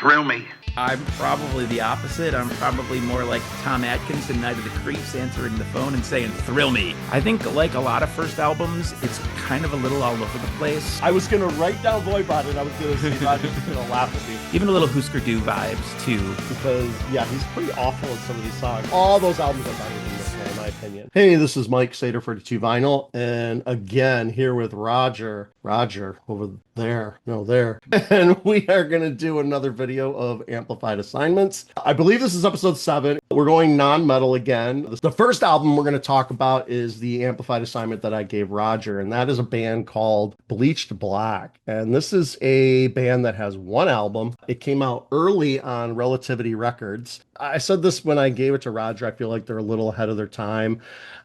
Thrill me. I'm probably the opposite. I'm probably more like Tom Atkins in Night of the Creeps, answering the phone and saying, thrill me. I think like a lot of first albums, it's kind of a little all over the place. I was going to write down Voivod and I was going to see if I was going to laugh at me. Even a little Husker Du vibes, too. Because, yeah, he's pretty awful in some of these songs. All those albums are better than this one, in my opinion. Hey, this is Mike Sater, 42 Vinyl. And again, here with Roger. Roger, over there. No, there. And we are going to do another video of Amplified Assignments. I believe this is episode 7. We're going non-metal again. The first album we're going to talk about is the Amplified Assignment that I gave Roger, and that is a band called Bleached Black. And this is a band that has one album. It came out early on Relativity Records. I said this when I gave it to Roger. I feel like they're a little ahead of their time.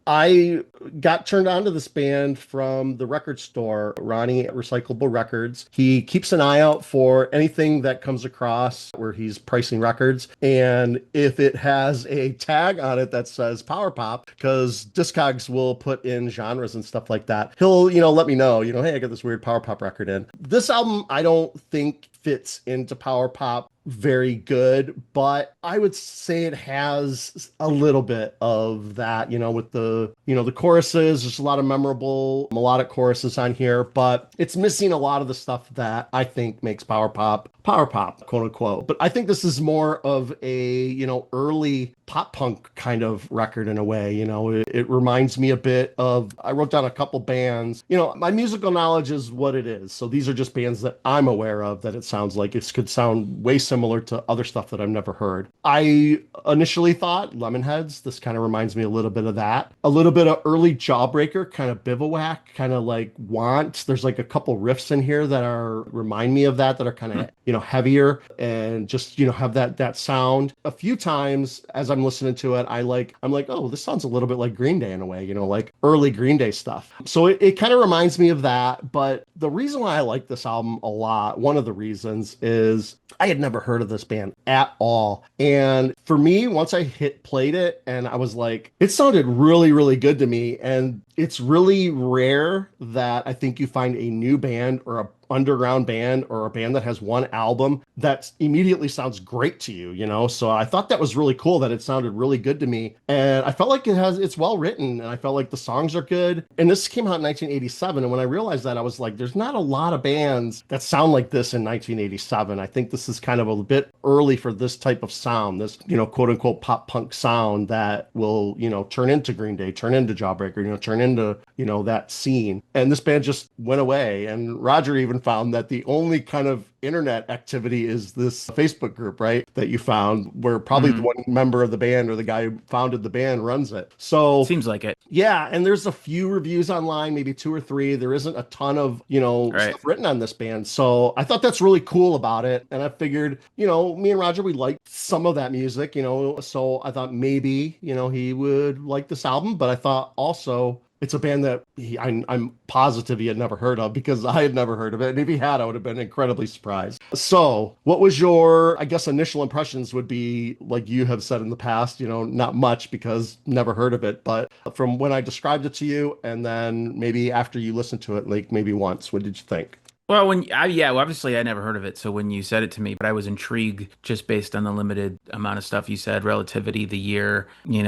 I got turned on to this band from the record store, Ronnie at Recyclable Records. He keeps an eye out for anything that comes across where he's pricing records. And if it has a tag on it that says power pop, because Discogs will put in genres and stuff like that, he'll, let me know, hey, I got this weird power pop record in. This album, I don't think fits into power pop very good, but I would say it has a little bit of that, with the choruses. There's a lot of memorable melodic choruses on here, but it's missing a lot of the stuff that I think makes power pop, quote unquote. But I think this is more of a, early pop punk kind of record in a way. It reminds me a bit of, I wrote down a couple bands. My musical knowledge is what it is. So these are just bands that I'm aware of that it sounds like it could sound way similar to other stuff that I've never heard. I initially thought Lemonheads. This kind of reminds me a little bit of that. A little bit of early Jawbreaker, kind of Bivouac, kind of like Want. There's like a couple riffs in here that remind me of that are kind of, heavier and just, have that sound. A few times as I'm listening to it, I'm like, oh, this sounds a little bit like Green Day in a way, like early Green Day stuff. So it kind of reminds me of that. But the reason why I like this album a lot, one of the reasons is I had never heard of this band at all. And for me, once I played it and I was like, it sounded really, really good to me. And it's really rare that I think you find a new band or a underground band or a band that has one album that immediately sounds great to you, so I thought that was really cool that it sounded really good to me. And I felt like it's well written, and I felt like the songs are good. And this came out in 1987, and when I realized that, I was like, there's not a lot of bands that sound like this in 1987. I think this is kind of a bit early for this type of sound, this quote unquote pop punk sound that will turn into Green Day, turn into Jawbreaker, turn into that scene. And this band just went away. And Roger even found that the only kind of internet activity is this Facebook group, right, that you found, where probably the one member of the band or the guy who founded the band runs it. So seems like it. Yeah, and there's a few reviews online, maybe 2 or 3. There isn't a ton of stuff written on this band. So I thought that's really cool about it. And I figured, me and Roger, we liked some of that music, so I thought maybe he would like this album. But I thought also it's a band that I'm positive he had never heard of, because I had never heard of it. And if he had, I would have been incredibly surprised. So what was your, I guess, initial impressions would be, like you have said in the past, not much because never heard of it. But from when I described it to you, and then maybe after you listened to it, like maybe once, what did you think? Well, obviously I never heard of it. So when you said it to me, but I was intrigued just based on the limited amount of stuff you said, Relativity, the year,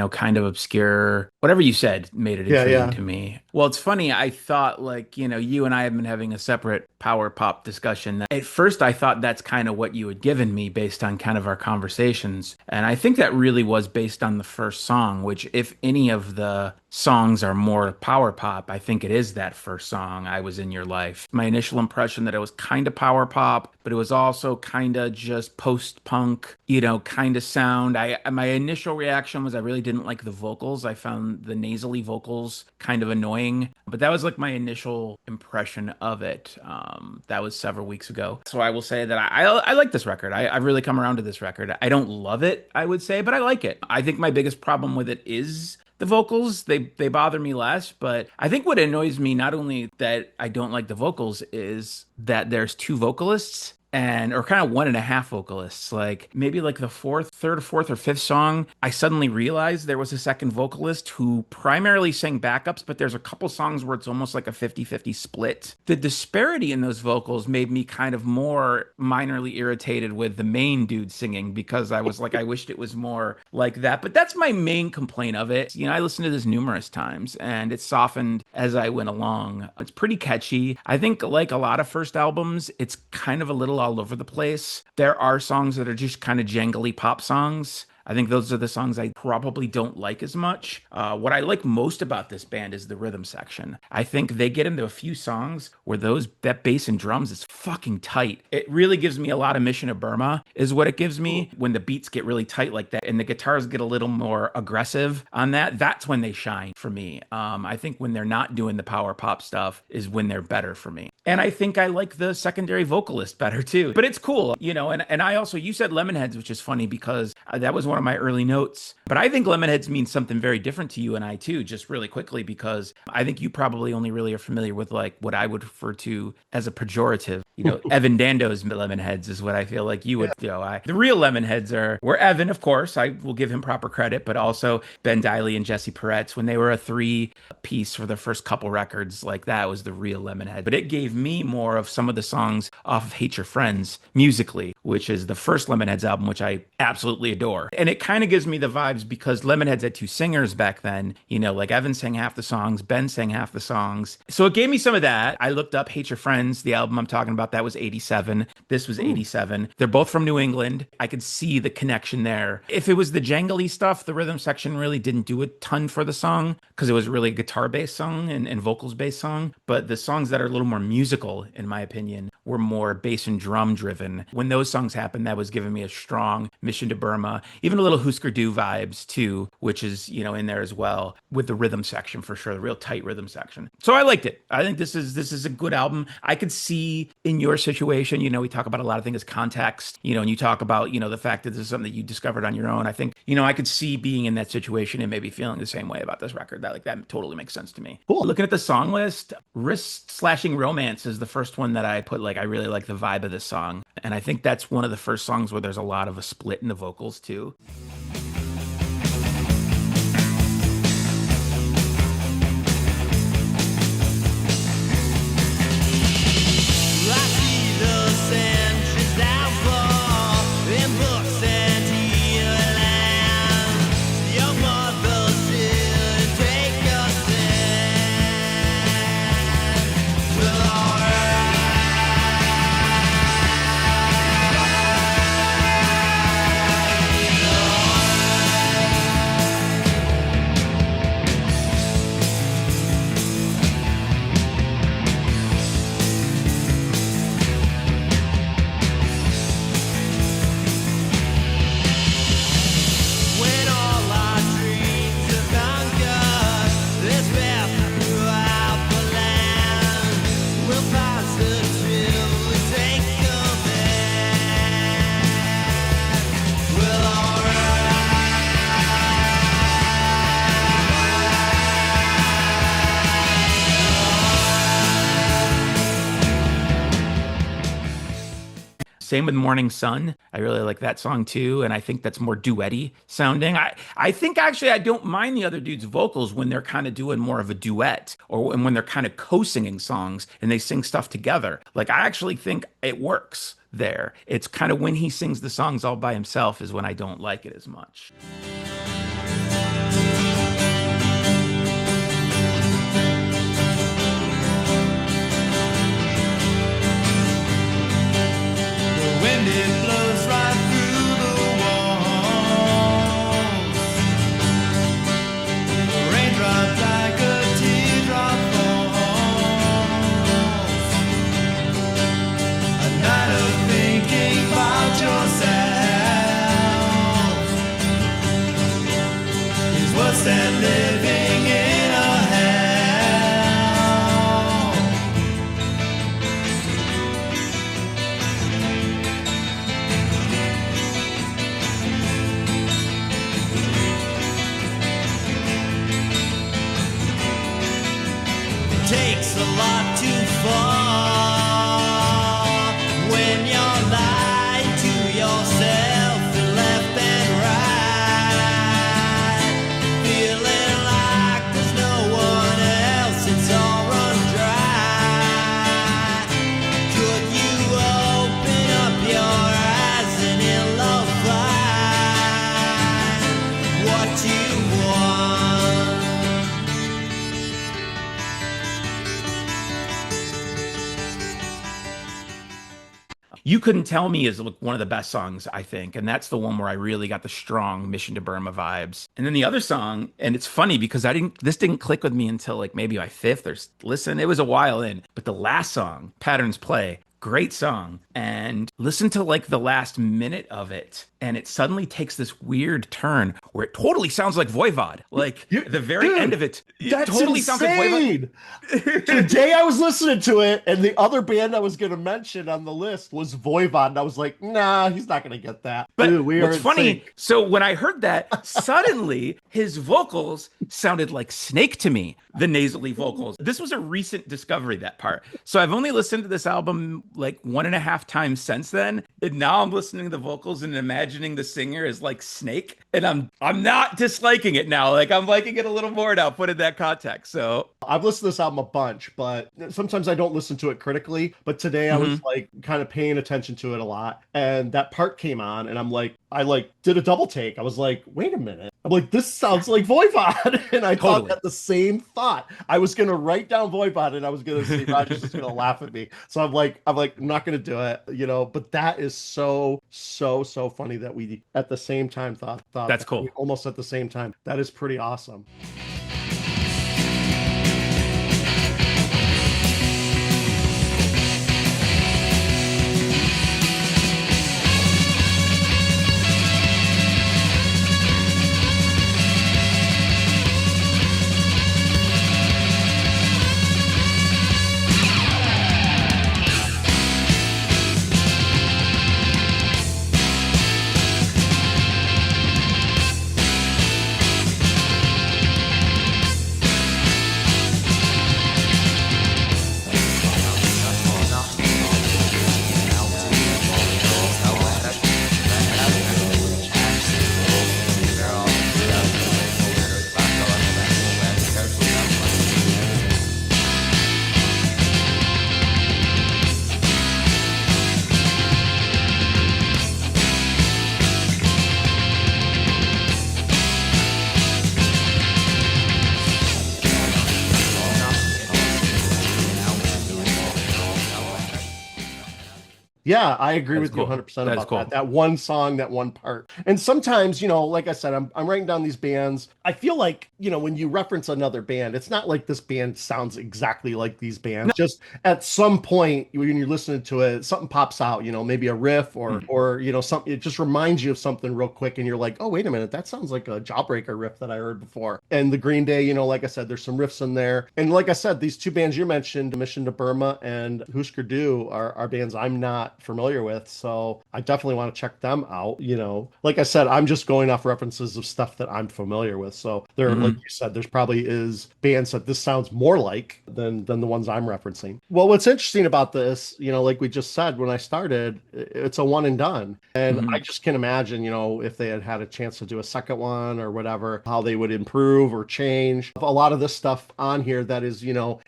kind of obscure, whatever you said made it intriguing to me. Well, it's funny. I thought you and I have been having a separate power pop discussion. At first, I thought that's kind of what you had given me based on kind of our conversations. And I think that really was based on the first song, which if any of the songs are more power pop, I think it is that first song, I Was in Your Life. My initial impression that it was kind of power pop, but it was also kind of just post-punk, kind of sound. My initial reaction was I really didn't like the vocals. I found the nasally vocals kind of annoying, but that was like my initial impression of it. That was several weeks ago. So I will say that I like this record. I've really come around to this record. I don't love it, I would say, but I like it. I think my biggest problem with it is the vocals. They bother me less, but I think what annoys me, not only that I don't like the vocals, is that there's 2 vocalists and or kind of one and a half vocalists. Like maybe like the third or fourth or fifth song, I suddenly realized there was a second vocalist who primarily sang backups, but there's a couple songs where it's almost like a 50-50 split. The disparity in those vocals made me kind of more minorly irritated with the main dude singing, because I was like, I wished it was more like that. But that's my main complaint of it. You know, I listened to this numerous times and it softened as I went along. It's pretty catchy. I think, like a lot of first albums, it's kind of a little all over the place. There are songs that are just kind of jangly pop songs. I think those are the songs I probably don't like as much. What I like most about this band is the rhythm section. I think they get into a few songs where that bass and drums is fucking tight. It really gives me a lot of Mission to Burma, is what it gives me when the beats get really tight like that and the guitars get a little more aggressive on that. That's when they shine for me. I think when they're not doing the power pop stuff is when they're better for me. And I think I like the secondary vocalist better too. But it's cool, you know. And I also, you said Lemonheads, which is funny because that was one of my early notes. But I think Lemonheads means something very different to you and I too, just really quickly, because I think you probably only really are familiar with like what I would refer to as a pejorative. You know, Evan Dando's Lemonheads is what I feel like you would, you know. The real Lemonheads were Evan, of course. I will give him proper credit, but also Ben Diley and Jesse Peretz when they were a three-piece for the first couple records. Like that was the real Lemonhead. But it gave me more of some of the songs off of Hate Your Friends musically, which is the first Lemonheads album, which I absolutely adore. And it kind of gives me the vibes because Lemonheads had two singers back then, you know, like Evan sang half the songs, Ben sang half the songs. So it gave me some of that. I looked up Hate Your Friends, the album I'm talking about, that was 87. This was 87. They're both from New England. I could see the connection there. If it was the jangly stuff, the rhythm section really didn't do a ton for the song because it was really a guitar-based song and vocals-based song. But the songs that are a little more musical, in my opinion, were more bass and drum driven. When those songs happened, that was giving me a strong Mission to Burma, even a little Husker Du vibes too, which is, you know, in there as well with the rhythm section for sure, the real tight rhythm section. So I liked it. I think this is a good album. I could see in your situation, you know, we talk about a lot of things as context, you know, and you talk about, you know, the fact that this is something that you discovered on your own. I think, you know, I could see being in that situation and maybe feeling the same way about this record. That totally makes sense to me. Cool. Looking at the song list, Wrist Slashing Romance is the first one that I put, like, I really like the vibe of this song. And I think that's one of the first songs where there's a lot of a split in the vocals too. Same with Morning Sun. I really like that song too. And I think that's more duet-y sounding. I think actually I don't mind the other dude's vocals when they're kind of doing more of a duet or when they're kind of co-singing songs and they sing stuff together. Like I actually think it works there. It's kind of when he sings the songs all by himself is when I don't like it as much. Wind it blows right through the walls. The raindrop like a teardrop falls. A night of thinking about yourself. You Couldn't Tell Me is one of the best songs, I think. And that's the one where I really got the strong Mission to Burma vibes. And then the other song, and it's funny because this didn't click with me until like maybe my fifth or listen. It was a while in, but the last song, Patterns Play, great song. And listen to like the last minute of it, and it suddenly takes this weird turn where it totally sounds like Voivod. Like the very end of it, that's totally insane. sounds like Voivod. Today I was listening to it, and the other band I was going to mention on the list was Voivod, and I was like, nah, he's not going to get that. But Dude, what's funny, so when I heard that, suddenly his vocals sounded like Snake to me, the nasally vocals. This was a recent discovery, that part. So I've only listened to this album like 1.5 times since then, and now I'm listening to the vocals and imagining the singer is like Snake, and I'm not disliking it now. Like I'm liking it a little more now, put in that context. So I've listened to this album a bunch, but sometimes I don't listen to it critically. But today I was like kind of paying attention to it a lot, and that part came on, and I did a double take. I was like, wait a minute. I'm like, this sounds like Voivod. And I thought that the same thought. I was going to write down Voivod, and I was going to see Roger's just going to laugh at me. So I'm not going to do it, but that is so funny that we at the same time thought that's cool. Almost at the same time. That is pretty awesome. Yeah, I agree with you 100% about that. That one song, that one part. And sometimes, like I said, I'm writing down these bands. I feel like, when you reference another band, it's not like this band sounds exactly like these bands. No. Just at some point when you're listening to it, something pops out, maybe a riff or something. It just reminds you of something real quick, and you're like, oh, wait a minute, that sounds like a Jawbreaker riff that I heard before. And the Green Day, like I said, there's some riffs in there. And like I said, these two bands you mentioned, Mission to Burma and Husker Du, are bands I'm not familiar with, so I definitely want to check them out. Like I said, I'm just going off references of stuff that I'm familiar with, so there like you said, there's probably is bands that this sounds more like than the ones I'm referencing. Well, what's interesting about this, like we just said when I started, it's a one and done, and I just can imagine, if they had a chance to do a second one or whatever, how they would improve or change a lot of this stuff on here that is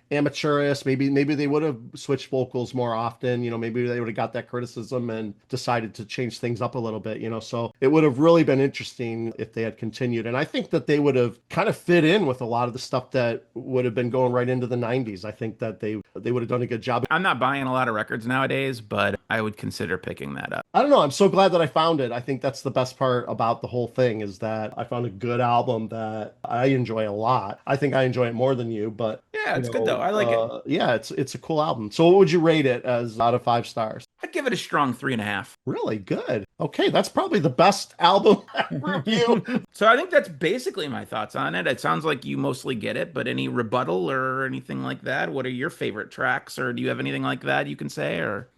amateurish. Maybe they would have switched vocals more often. Maybe they would have got that criticism and decided to change things up a little bit. So it would have really been interesting if they had continued, and I think that they would have kind of fit in with a lot of the stuff that would have been going right into the 90s. I think that they would have done a good job. I'm not buying a lot of records nowadays, but I would consider picking that up. I don't know. I'm so glad that I found it. I think that's the best part about the whole thing, is that I found a good album that I enjoy a lot. I think I enjoy it more than you, but yeah, it's good though. I like it. Yeah, it's a cool album. So what would you rate it as out of 5 stars? I'd give it a strong 3.5. Really good. Okay, that's probably the best album review. So I think that's basically my thoughts on it. It sounds like you mostly get it, but any rebuttal or anything like that? What are your favorite tracks, or do you have anything like that you can say? Or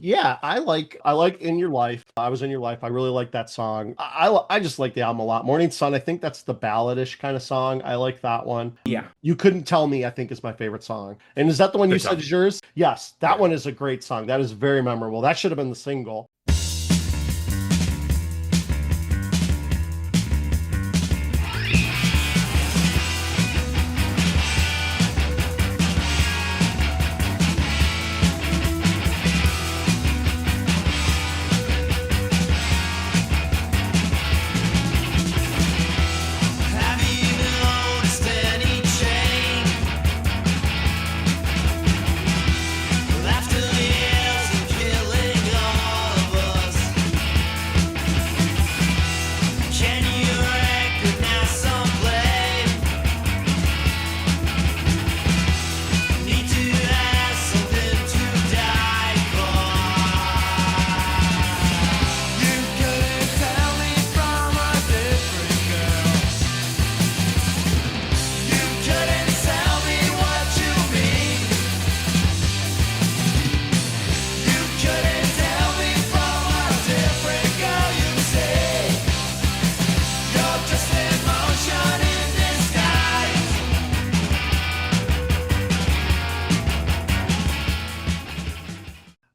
yeah, I like In Your Life. I Was in Your Life. I really like that song. I just like the album a lot. Morning Sun, I think that's the balladish kind of song. I like that one. Yeah. You Couldn't Tell Me, I think, is my favorite song. And is that the one you said is yours? Yes, that one is a great song. That is very memorable. That should have been the single. After years of killing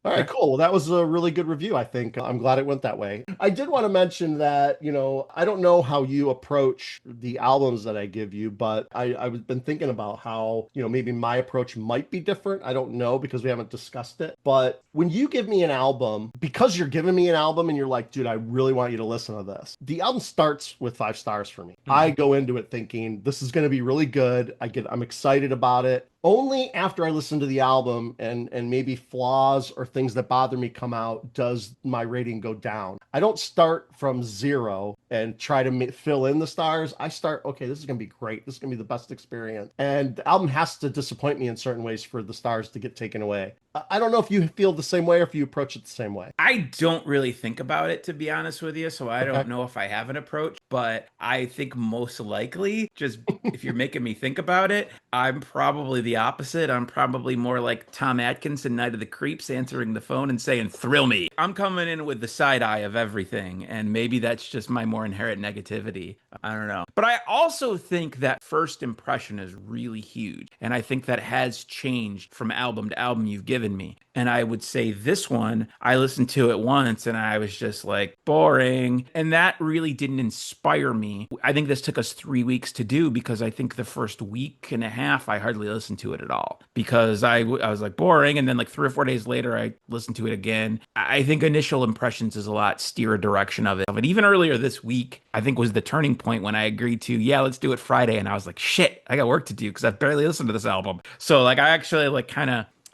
All right, cool. Well, that was a really good review, I think. I'm glad it went that way. I did want to mention that, I don't know how you approach the albums that I give you, but I've been thinking about how, maybe my approach might be different. I don't know because we haven't discussed it. But when you give me an album, because you're giving me an album and you're like, dude, I really want you to listen to this. The album starts with 5 stars for me. I go into it thinking this is going to be really good. I'm excited about it. Only after I listen to the album and maybe flaws or things that bother me come out does my rating go down. I don't start from 0 and try to fill in the stars. I start, okay, this is going to be great. This is going to be the best experience. And the album has to disappoint me in certain ways for the stars to get taken away. I don't know if you feel the same way or if you approach it the same way. I don't really think about it, to be honest with you, so I don't know if I have an approach, but I think most likely, just if you're making me think about it, I'm probably the opposite. I'm probably more like Tom Atkinson, Night of the Creeps, answering the phone and saying, thrill me. I'm coming in with the side eye of everything, and maybe that's just my more inherent negativity. I don't know. But I also think that first impression is really huge, and I think that has changed from album to album you've given me. And I would say this one, I listened to it once and I was just like, boring. And that really didn't inspire me. I think this took us 3 weeks to do because I think the first week and a half, I hardly listened to it at all because I was like, boring. And then like 3 or 4 days later, I listened to it again. I think initial impressions is a lot steer a direction of it. And even earlier this week, I think was the turning point when I agreed to, yeah, let's do it Friday. And I was like, shit, I got work to do because I've barely listened to this album. So like, I actually like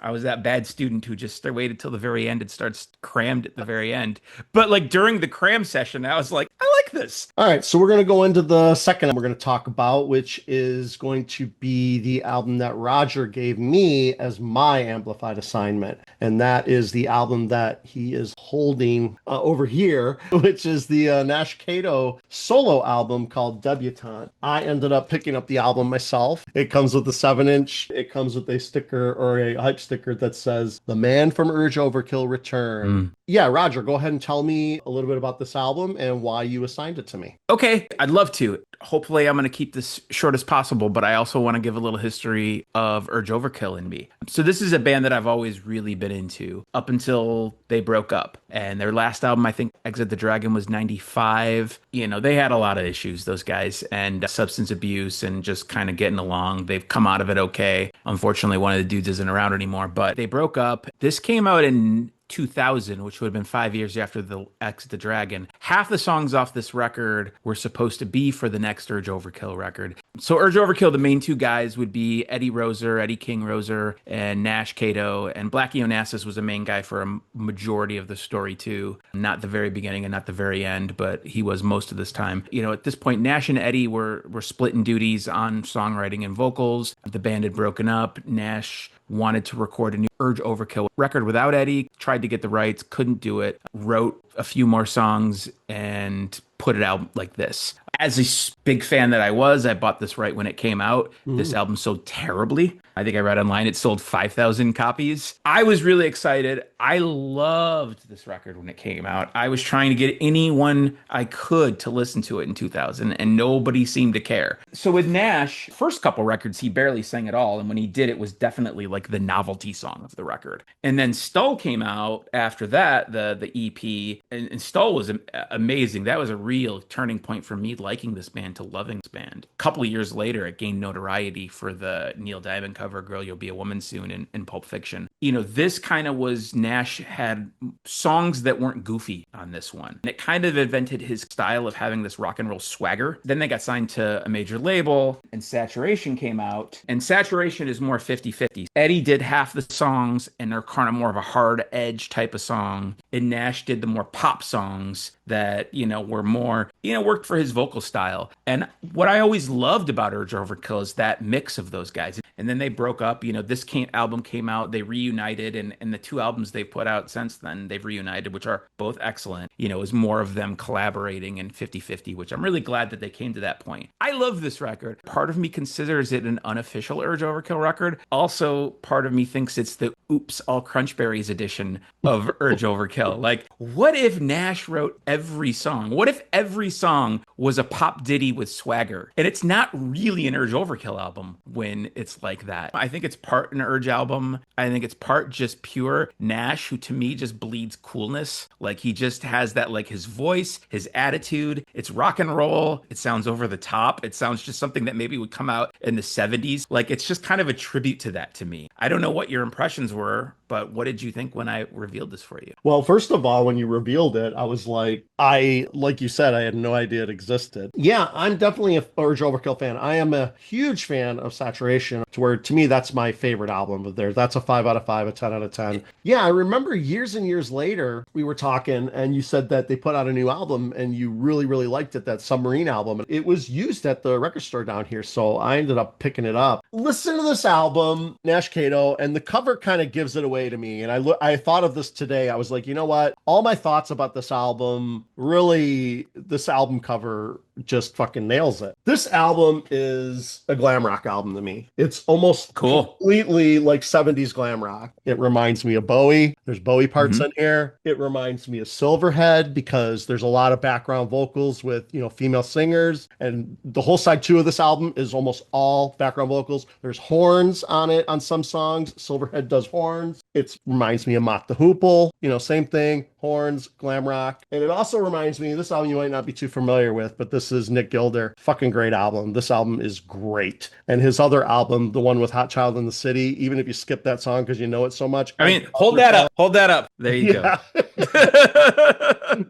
I was that bad student who just waited till the very end and starts crammed at the very end. But like during the cram session, I was like, I like this. All right, so we're going to go into the second we're going to talk about, which is going to be the album that Roger gave me as my amplified assignment. And that is the album that he is holding over here, which is the Nash Kato solo album called Debutante. I ended up picking up the album myself. It comes with a 7-inch. It comes with a sticker or a hype sticker that says, "The Man from Urge Overkill Return." Yeah, Roger, go ahead and tell me a little bit about this album and why you assigned it to me. Okay, I'd love to. Hopefully, I'm going to keep this short as possible, but I also want to give a little history of Urge Overkill in me. So this is a band that I've always really been into up until they broke up. And their last album, I think, Exit the Dragon, was 95. They had a lot of issues, those guys, and substance abuse and just kind of getting along. They've come out of it okay. Unfortunately, one of the dudes isn't around anymore, but they broke up. This came out in 2000, which would have been 5 years after the Exit the Dragon. Half the songs off this record were supposed to be for the next Urge Overkill record. So Urge Overkill, the main two guys would be Eddie King Roser, and Nash Kato, and Blackie Onassis was the main guy for a majority of the story too. Not the very beginning and not the very end, but he was most of this time. At this point, Nash and Eddie were splitting duties on songwriting and vocals. The band had broken up. Nash wanted to record a new Urge Overkill record without Eddie, tried to get the rights, couldn't do it, wrote a few more songs and put it out like this. As a big fan that I was, I bought this right when it came out. This album sold terribly. I think I read online it sold 5,000 copies. I was really excited. I loved this record when it came out. I was trying to get anyone I could to listen to it in 2000, and nobody seemed to care. So with Nash, first couple records, he barely sang at all. And when he did, it was definitely like the novelty song of the record. And then Stull came out after that, the EP, and Stull was amazing. That was a real turning point for me liking this band to loving this band. A couple of years later, it gained notoriety for the Neil Diamond cover, Girl, You'll Be a Woman Soon, in Pulp Fiction. This kind of was, Nash had songs that weren't goofy on this one. And it kind of invented his style of having this rock and roll swagger. Then they got signed to a major label, and Saturation came out. And Saturation is more 50-50. Eddie did half the songs, and they're kind of more of a hard edge type of song. And Nash did the more pop songs that, were more, worked for his vocal style. And what I always loved about Urge Overkill is that mix of those guys. And then they broke up. This album came out, they reunited, and the 2 albums they put out since then, they've reunited, which are both excellent. It was more of them collaborating and 50-50, which I'm really glad that they came to that point. I love this record. Part of me considers it an unofficial Urge Overkill record. Also, part of me thinks it's the Oops, All Crunchberries edition of Urge Overkill. Like, what if Nash wrote every song? What if every song was a pop ditty with swagger. And it's not really an Urge Overkill album when it's like that. I think it's part an Urge album. I think it's part just pure Nash, who to me just bleeds coolness. Like he just has that, like his voice, his attitude. It's rock and roll. It sounds over the top. It sounds just something that maybe would come out in the 70s. Like it's just kind of a tribute to that to me. I don't know what your impressions were, but what did you think when I revealed this for you? Well, first of all, when you revealed it, I was like, like you said, I had no idea it existed. Yeah, I'm definitely a Urge Overkill fan. I am a huge fan of Saturation, to where to me, that's my favorite album of theirs. That's a 5 out of 5, a 10 out of 10. Yeah, I remember years and years later, we were talking and you said that they put out a new album and you really, really liked it, that Submarine album. It was used at the record store down here, so I ended up picking it up. Listen to this album, Nash Kato, and the cover kind of gives it away to me. And I thought of this today. I was like, you know what? All my thoughts about this album, really, this album cover just fucking nails it. This album is a glam rock album to me. It's almost completely like 70s glam rock. It reminds me of Bowie. There's Bowie parts in here. It reminds me of Silverhead because there's a lot of background vocals with, female singers. And the whole side 2 of this album is almost all background vocals. There's horns on it on some songs. Silverhead does horns. It reminds me of Mott the Hoople. Same thing. Horns, glam rock. And it also reminds me, this album you might not be too familiar with, but this is Nick Gilder. Fucking great album. This album is great. And his other album, the one with Hot Child in the City, even if you skip that song because you know it so much. I mean, hold that up. Hold that up. There you go.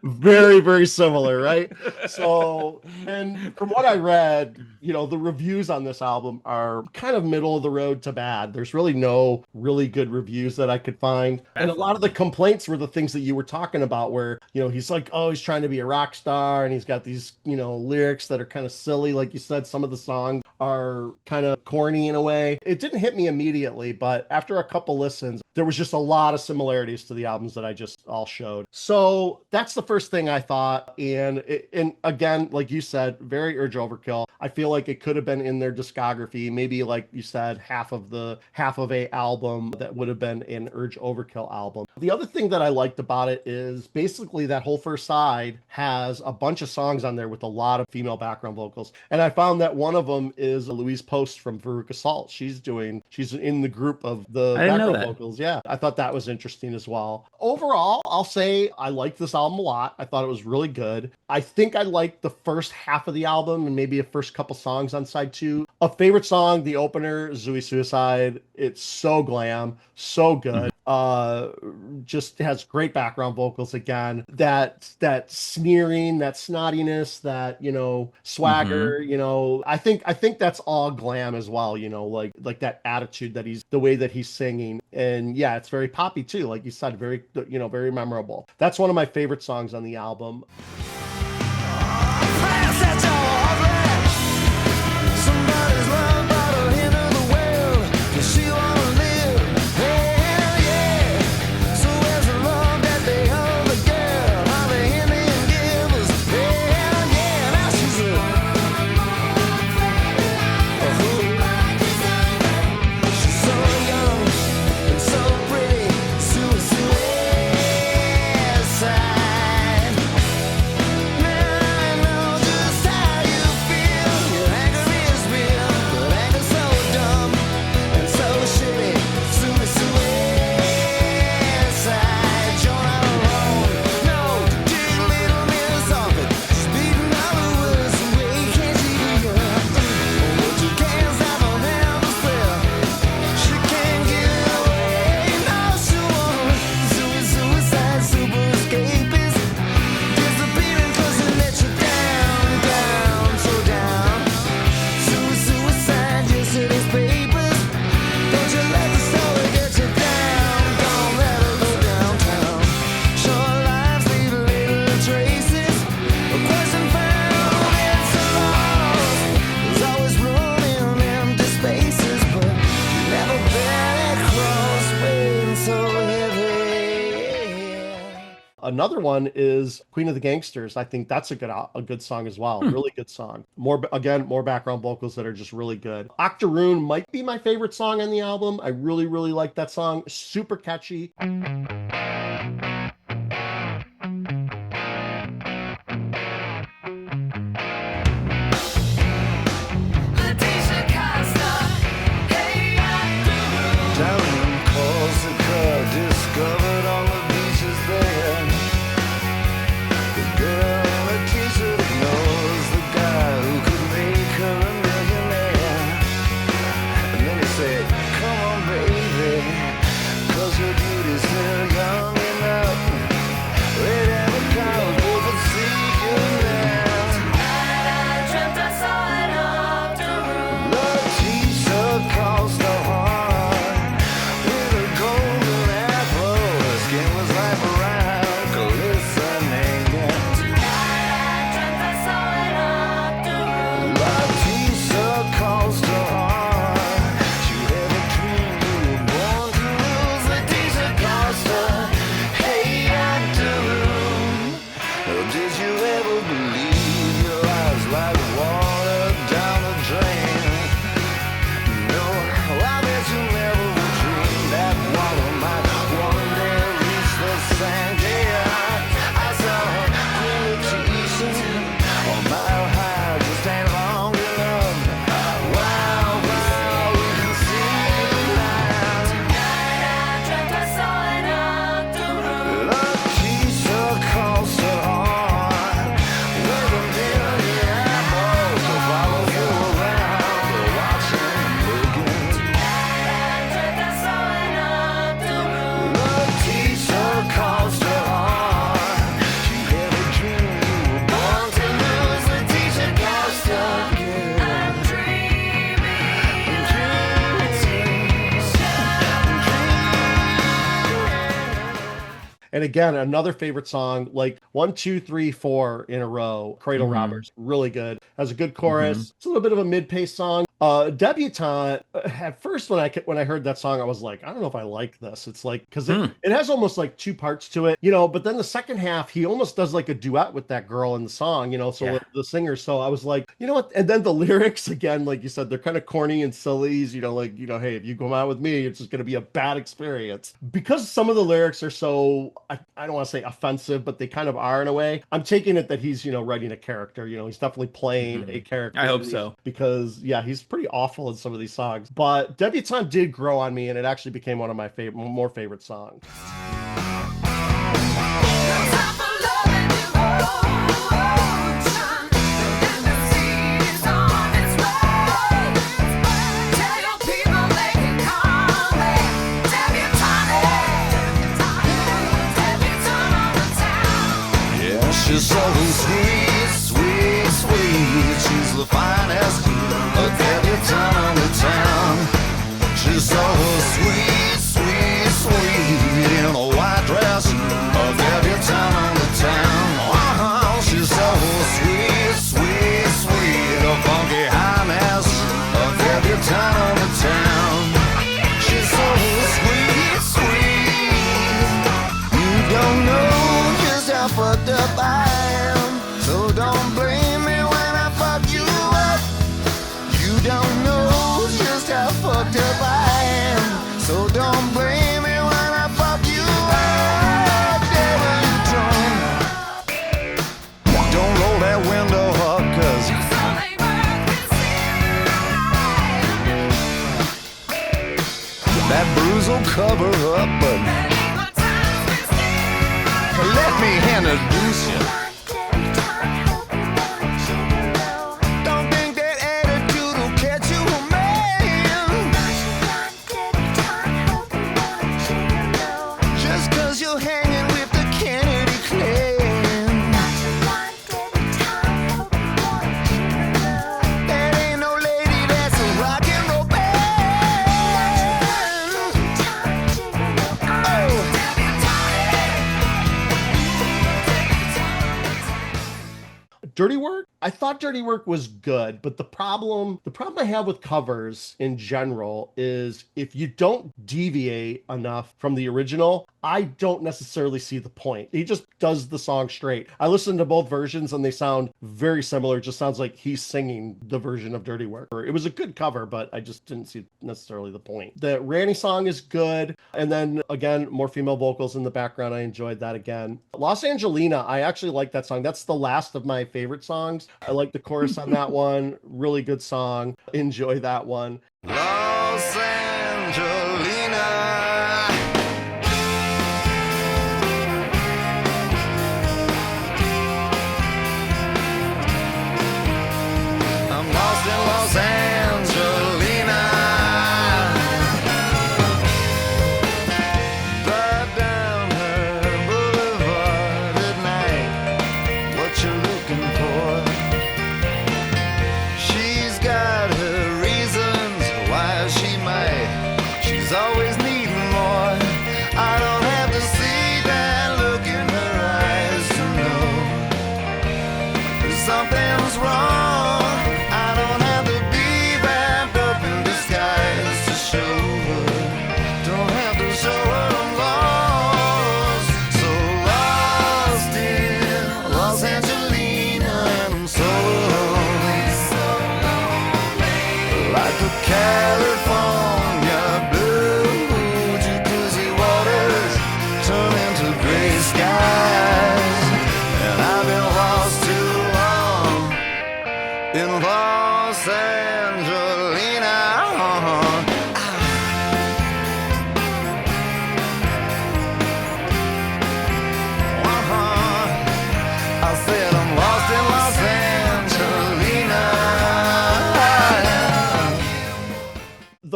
Very, very similar, right? So, and from what I read, the reviews on this album are kind of middle of the road to bad. There's really no really good reviews that I could find. And a lot of the complaints were the things that you were talking about where, he's like, oh, he's trying to be a rock star and he's got these, lyrics that are kind of silly. Like you said, some of the songs are kind of corny in a way. It didn't hit me immediately, but after a couple listens, there was just a lot of similarities to the albums that I just all showed. So that's the first thing I thought. And again, like you said, very Urge Overkill. I feel like it could have been in their discography, maybe like you said, half of a album that would have been an Urge Overkill album. The other thing that I liked about it is basically that whole first side has a bunch of songs on there with a lot of female background vocals. And I found that one of them is Louise Post from Veruca Salt. She's in the group of the background vocals. Yeah, I thought that was interesting as well. Overall, I'll say I liked this album a lot. I thought it was really good. I think I liked the first half of the album and maybe the first couple songs on side 2. A favorite song, the opener, Zooey Suicide. It's so glam, so good. Just has great background vocals again. That sneering, that snottiness, that swagger. I think that's all glam as well. Like that attitude that the way that he's singing, and yeah, it's very poppy too. Like you said, very very memorable. That's one of my favorite songs on the album. Another one is Queen of the Gangsters. I think that's a good song as well. Really good song. More background vocals that are just really good. Octoroon might be my favorite song on the album. I really, really like that song. Super catchy. And again, another favorite song, like 1, 2, 3, 4 in a row. Cradle Robbers, really good. Has a good chorus. It's a little bit of a mid-paced song. Debutante. At first, when I heard that song, I was like, I don't know if I like this. It's like because it has almost like two parts to it, But then the second half, he almost does like a duet with that girl in the song, So the singer. So I was like, you know what? And then the lyrics again, like you said, they're kind of corny and silly. Hey, if you come out with me, it's just going to be a bad experience because some of the lyrics are so I don't want to say offensive, but they kind of are in a way. I'm taking it that he's writing a character. He's definitely playing a character. I hope so because he's pretty awful in some of these songs. But Debutante did grow on me, and it actually became one of my more favorite songs. She's so sweet, sweet, sweet. She's the finest debutante in town. She's so sweet, sweet, sweet. In a white dress, a debutante in town. She's so sweet, sweet, sweet. A funky highness, a debutante in town. She's so sweet, sweet. You don't know just how fucked up I am, so don't blame me when I fuck you up. You don't know just how fucked up I am, so don't blame me when I fuck you up. Don't roll that window up, cause that bruise will cover up, but let me introduce you. Don't think that attitude will catch you, man. Just cause you're hanging with the Kennedy clan. That ain't no lady, that's a rock and roll band. Oh. Dirty Work? I thought Dirty Work was good, but the problem I have with covers in general is if you don't deviate enough from the original, I don't necessarily see the point. He just does the song straight. I listened to both versions and they sound very similar. It just sounds like he's singing the version of Dirty Work. It was a good cover, but I just didn't see necessarily the point. The Randy song is good. And then again, more female vocals in the background. I enjoyed that again. Los Angelina, I actually like that song. That's the last of my favorite songs. I like the chorus on that one. Really good song. Enjoy that one. Los Angelina. I'm lost in Los Angelina. Drive down her boulevard at night. What you looking for? She's got her reasons why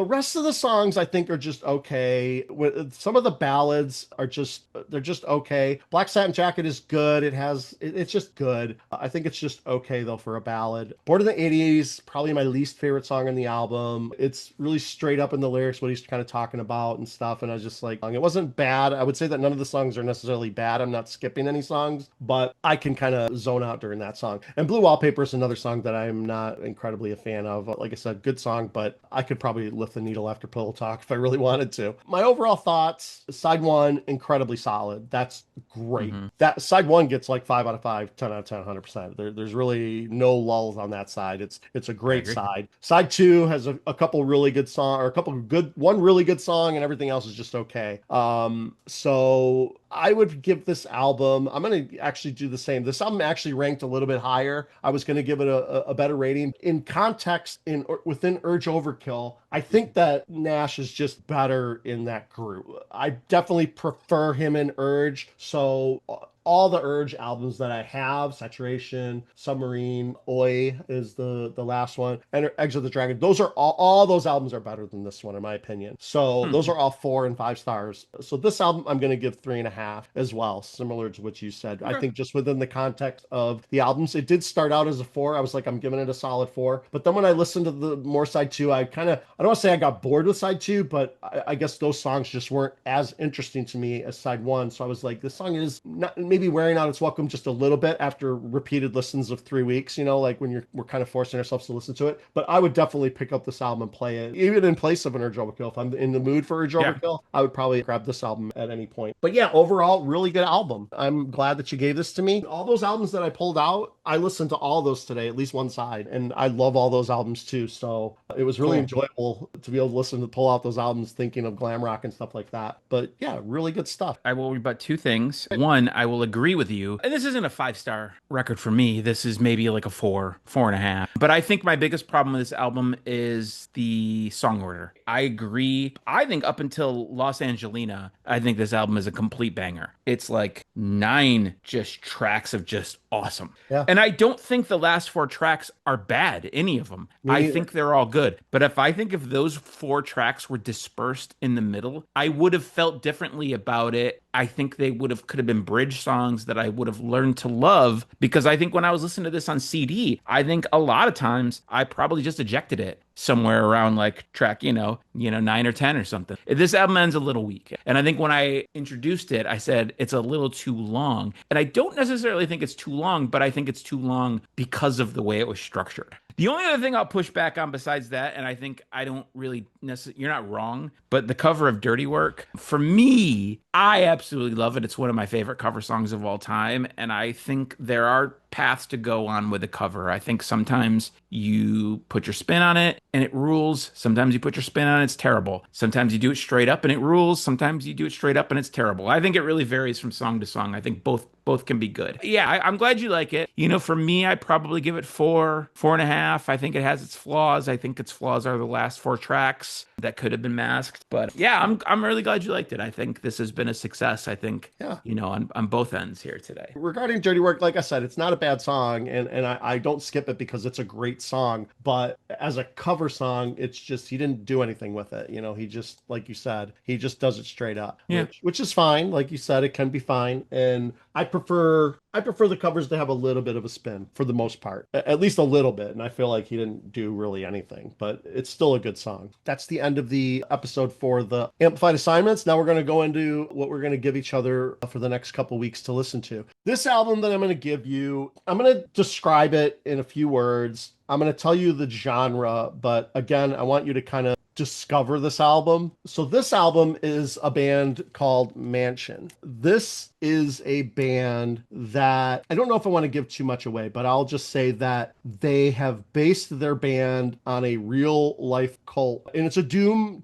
The rest of the songs I think are just okay. Some of the ballads are they're just okay. Black Satin Jacket is good. It's just good. I think it's just okay though for a ballad. Born in the 80s, probably my least favorite song on the album. It's really straight up in the lyrics what he's kind of talking about and stuff, and I was just like, it wasn't bad. I would say that none of the songs are necessarily bad. I'm not skipping any songs, but I can kind of zone out during that song. And Blue Wallpaper is another song that I'm not incredibly a fan of. Like I said, good song, but I could probably lift the needle after Pillow Talk if I really wanted to. My overall thoughts, side one, incredibly solid. That's great. That side one gets like 5 out of 5, 10 out of 10, 100%. There's really no lulls on that side. It's a great side. Side two has a couple really good songs, or one really good song, and everything else is just okay. So I would give this album, I'm going to actually do the same. This album actually ranked a little bit higher. I was going to give it a better rating. In context, within Urge Overkill, I think that Nash is just better in that group. I definitely prefer him in Urge. So all the Urge albums that I have, Saturation, Submarine, Oi is the last one, and Eggs of the Dragon, those are all those albums are better than this one in my opinion. So those are all 4 and 5 stars. So this album I'm going to give 3.5 as well, similar to what you said. I think just within the context of the albums, it did start out as a 4. I was like, I'm giving it a solid 4, but then when I listened to the more side 2, I don't want to say I got bored with side 2, but I guess those songs just weren't as interesting to me as side 1. So I was like, this song is not maybe wearing out its welcome just a little bit after repeated listens of 3 weeks, like when we're kind of forcing ourselves to listen to it. But I would definitely pick up this album and play it, even in place of an Urge Overkill. If I'm in the mood for Urge Overkill, I would probably grab this album at any point. But yeah, overall, really good album. I'm glad that you gave this to me. All those albums that I pulled out, I listened to all those today, at least one side, and I love all those albums too. So it was really enjoyable to be able to pull out those albums thinking of glam rock and stuff like that. But yeah, really good stuff. I will rebut 2 things. One, I will agree with you. And this isn't a 5-star record for me. This is maybe like a 4, 4.5. But I think my biggest problem with this album is the song order. I agree. I think up until Los Angelina, I think this album is a complete banger. It's like 9 just tracks of just awesome. Yeah. And I don't think the last 4 tracks are bad, any of them. I think they're all good. But if those 4 tracks were dispersed in the middle, I would have felt differently about it. I think they could have been bridge songs that I would have learned to love, because I think when I was listening to this on CD, I think a lot of times I probably just ejected it somewhere around like track, 9 or 10 or something. This album ends a little weak. And I think when I introduced it, I said it's a little too long. And I don't necessarily think it's too long, but I think it's too long because of the way it was structured. The only other thing I'll push back on besides that, and I think I don't really necessarily, you're not wrong, but the cover of Dirty Work, for me, I absolutely love it. It's one of my favorite cover songs of all time. And I think there are paths to go on with a cover. I think sometimes you put your spin on it and it rules. Sometimes you put your spin on it, it's terrible. Sometimes you do it straight up and it rules. Sometimes you do it straight up and it's terrible. I think it really varies from song to song. I think both can be good. Yeah, I'm glad you like it. For me, I'd probably give it 4, 4.5. I think it has its flaws. I think its flaws are the last 4 tracks that could have been masked. But yeah, I'm really glad you liked it. I think this has been a success. I think, on both ends here today. Regarding Dirty Work, like I said, it's not a bad song, and I don't skip it because it's a great song. But as a cover song, it's just, he didn't do anything with it. He just, like you said, he just does it straight up. Yeah. Which is fine. Like you said, it can be fine. And I prefer the covers to have a little bit of a spin for the most part, at least a little bit. And I feel like he didn't do really anything, but it's still a good song. That's the end of the episode for the Amplified Assignments. Now we're going to go into what we're going to give each other for the next couple weeks to listen to. This album that I'm going to give you, I'm going to describe it in a few words. I'm going to tell you the genre, but again, I want you to kind of discover this album. So this album is a band called Mansion. This is a band that, I don't know if I want to give too much away, but I'll just say that they have based their band on a real life cult. And it's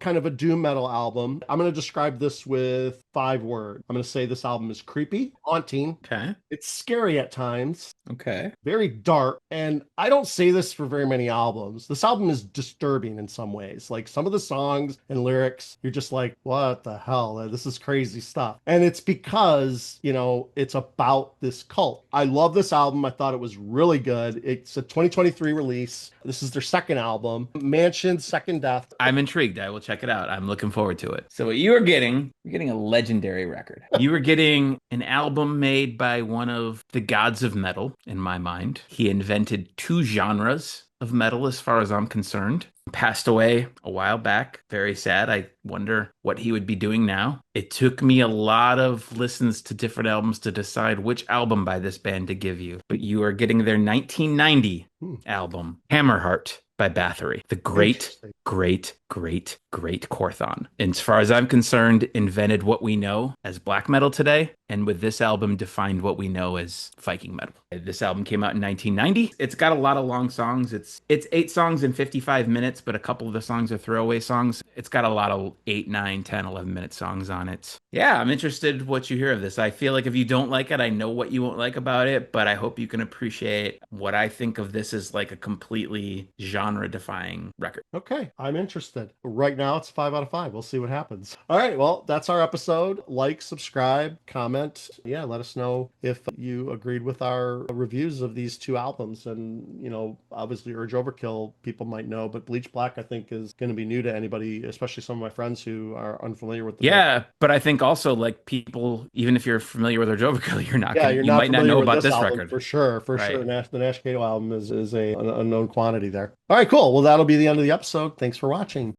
kind of a doom metal album. I'm going to describe this with 5 words. I'm going to say this album is creepy, haunting. Okay. It's scary at times. Okay. Very dark. And I don't say this for very many albums. This album is disturbing in some ways. Like Some of the songs and lyrics, you're just like, what the hell? This is crazy stuff. And it's because, you know, it's about this cult. I love this album. I thought it was really good. It's a 2023 release. This is their second album, Mansion, Second Death. I'm intrigued. I will check it out. I'm looking forward to it. So what you are getting, you're getting a legendary record. You are getting an album made by one of the gods of metal, in my mind. He invented two genres of metal as far as I'm concerned. Passed away a while back. Very sad. I wonder what he would be doing now. It took me a lot of listens to different albums to decide which album by this band to give you. But you are getting their 1990 album, Hammerheart by Bathory. The great Korthon. And as far as I'm concerned, invented what we know as black metal today. And with this album, defined what we know as Viking metal. This album came out in 1990. It's got a lot of long songs. It's 8 songs in 55 minutes, but a couple of the songs are throwaway songs. It's got a lot of 8, 9, 10, 11-minute songs on it. Yeah, I'm interested what you hear of this. I feel like if you don't like it, I know what you won't like about it, but I hope you can appreciate what I think of this as like a completely genre-defying record. Okay, I'm interested. Right now, it's 5 out of 5. We'll see what happens. All right, well, that's our episode. Like, subscribe, comment. Yeah, let us know if you agreed with our reviews of these 2 albums. And, you know, obviously Urge Overkill, people might know, but Bleached Black, I think, is going to be new to anybody, especially some of my friends who are unfamiliar with the book. But I think also, like, people, even if you're familiar with Urge Overkill, you might not know about this album, record. For sure. The Nash Kato album is an unknown quantity there. All right, cool. Well, that'll be the end of the episode. Thanks for watching.